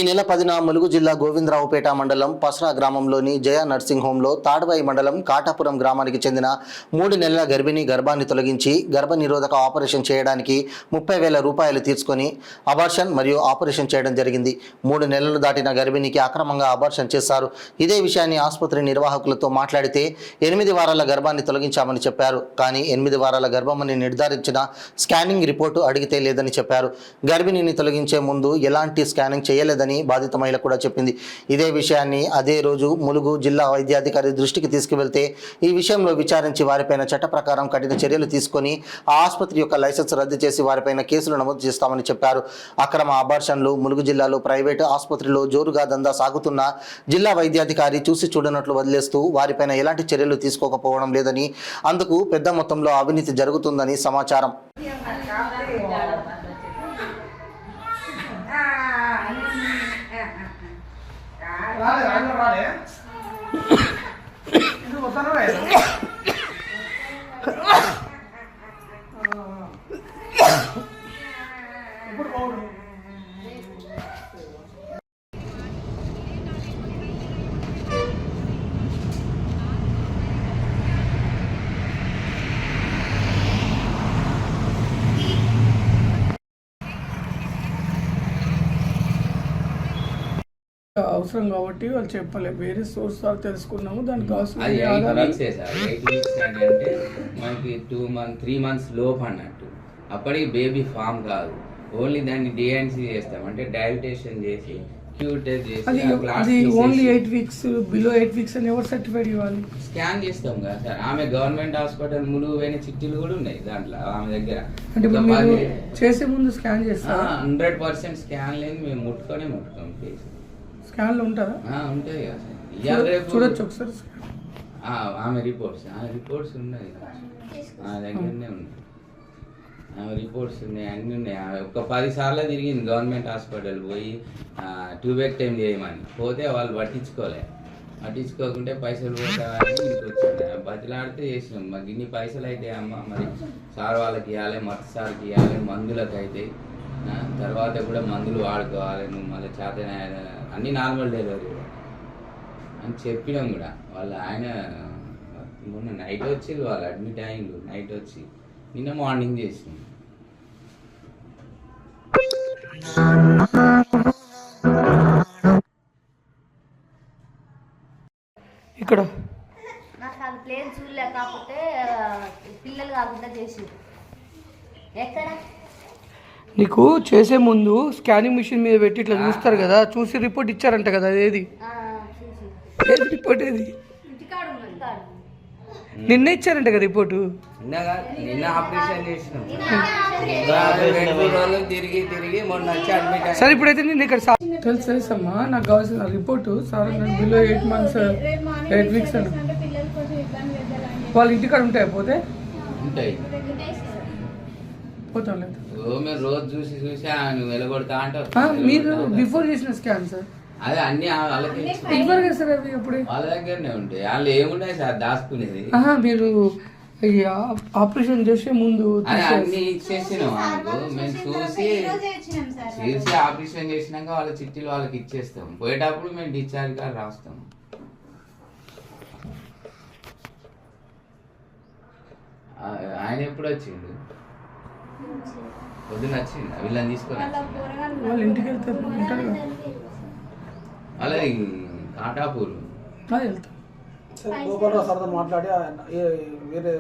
ఈ నెల 10న ములుగు జిల్లా గోవిందరావుపేట మండలం పసరా గ్రామంలోని జయ నర్సింగ్ హోంలో తాడ్వాయి మండలం కాటాపురం గ్రామానికి చెందిన 3 నెలల గర్భిణి గర్భాన్ని తొలగించి గర్భనిరోధక ఆపరేషన్ చేయడానికి 30,000 రూపాయలు తీసుకొని అబార్షన్ మరియు ఆపరేషన్ చేయడం జరిగింది. 3 నెలలు దాటిన గర్భిణికి అక్రమంగా అబార్షన్ చేశారు. ఇదే విషయాన్ని ఆసుపత్రి నిర్వాహకులతో మాట్లాడితే 8 వారాల గర్భాన్ని తొలగించామని చెప్పారు. కానీ 8 వారాల గర్భమని నిర్ధారించిన స్కానింగ్ రిపోర్టు అడిగితే లేదని చెప్పారు. గర్భిణిని తొలగించే ముందు ఎలాంటి స్కానింగ్ చేయలేదని బాధిత మహిళ కూడా చెప్పింది. ఇదే విషయాన్ని అదే రోజు ములుగు జిల్లా వైద్యాధికారి దృష్టికి తీసుకువెళ్తే ఈ విషయంలో విచారించి వారిపైన చట్ట ప్రకారం కఠిన చర్యలు తీసుకొని ఆ ఆసుపత్రి యొక్క లైసెన్స్ రద్దు చేసి వారిపైన కేసులు నమోదు చేస్తామని చెప్పారు. అక్రమ అబార్షన్లు ములుగు జిల్లాలో ప్రైవేటు ఆసుపత్రిలో జోరుగా దందా సాగుతున్న జిల్లా వైద్యాధికారి చూసి చూడనట్లు వదిలేస్తూ వారిపైన ఎలాంటి చర్యలు తీసుకోకపోవడం లేదని, అందుకు పెద్ద మొత్తంలో అవినీతి జరుగుతుందని సమాచారం. అవసరం కాబట్టి వాళ్ళు చెప్పలే, వేరే సోర్స్ ద్వారా తెలుసుకున్నాము. దానికి అవసరం అంటే మనకి 3 months లోపు అన్నట్టు. అప్పటికి బేబీ ఫామ్ కాదు, ఓన్లీ దాన్ని డిఎన్సీ చేస్తాం, అంటే డైలిటేషన్ చేసి క్యూర్ టెస్ట్ చేసి ఓన్లీ 8 weeks బిలో 8 weeks అని ఎవరు సర్టిఫైడ్ ఇవ్వాలి? స్కాన్ చేస్తాం కదా సార్. ఆమె గవర్నమెంట్ హాస్పిటల్ ములుగు పోయిన చిట్టీలు కూడా ఉన్నాయి దాంట్లో ఆమె దగ్గర. అంటే మీరు చేసే ముందు స్కాన్ చేస్తారా? 100% స్కాన్ లేని మేము ముట్టుకోం కేసు. స్కాన్లో ఉంటుందా? ఉంటాయి కదా సార్. చూడొచ్చు ఒకసారి ఆమె రిపోర్ట్స్ ఉన్నాయి ఆ దగ్గరనే ఉన్నాయి. ఆమె రిపోర్ట్స్ ఉన్నాయి, అన్నీ ఉన్నాయి. ఒక 10 సార్లు తిరిగింది గవర్నమెంట్ హాస్పిటల్ పోయి ట్యూబెక్టైమ్ చేయమని. పోతే వాళ్ళు పట్టించుకోకుంటే పైసలు పోతాయని ఇంటికి వచ్చింది. బతిలాడితే చేసినాం. మాకు ఇన్ని పైసలు అయితే అమ్మ మరి సార్ వాళ్ళకి ఇవ్వాలి, మత సార్కి ఇవ్వాలి, మందులకు అయితే తర్వాత కూడా మందులు వాడుకోవాలి, నువ్వు మళ్ళీ చేతన అన్నీ నార్మల్ డెలివరీ అని చెప్పినాం కూడా. వాళ్ళు ఆయన మొన్న నైట్ వచ్చి వాళ్ళు అడ్మిట్ అయ్యిండు. నైట్ వచ్చి నిన్న మార్నింగ్ చేసినాం. ఇక్కడ నాకు అది ప్లేన్ చూడలే, కాకపోతే పిల్లలు కాకుండా చేసి ఎక్కడ నీకు చేసే ముందు స్కానింగ్ మిషన్ మీద పెట్టి ఇట్లా చూస్తారు కదా, చూసి రిపోర్ట్ ఇచ్చారంట కదా. ఏది రిపోర్ట్? ఏది నిన్న ఇచ్చారంట కదా రిపోర్టు. నిన్న ఆపరేషన్ చేసినాం. తిరిగి మొన్న వచ్చి అడ్మిట్. సరే ఇప్పుడైతే నేను ఇక్కడ తెలుసమ్మా, నాకు కావాల్సిన report sir below 8 months 8 weeks అని వాళ్ళ ఇంటికాడ ఉంటాయి. పోతే ఉంటాయి, పోతాం లేదు. మీరు రోజు చూసి నువ్వు వెలగొడతా అంటావు. మీరు బిఫోర్ చేసిన స్కాన్ సార్? అదే అన్ని వాళ్ళకి సార్ అవి అప్పుడే వాళ్ళ దగ్గరనే ఉంటాయి. వాళ్ళు ఏమున్నాయి సార్ దాచుకునేది? మీరు ఆపరేషన్ చేసే ముందు అన్ని ఇచ్చేసినాం. మేము చూసి ఆపరేషన్ చేసినాక వాళ్ళ చిట్టీలు వాళ్ళకి ఇచ్చేస్తాం. పోయేటప్పుడు మేము డిశ్చార్జ్ కార్డు రాస్తాం. ఆయన ఎప్పుడు వచ్చిండు? పొద్దున్న వచ్చిండు. వీళ్ళని తీసుకొని వాళ్ళ ఇంటికి వెళ్తారు. అలాగే కాటాపూర్ వెళ్తాం. మాట్లాడి వేరే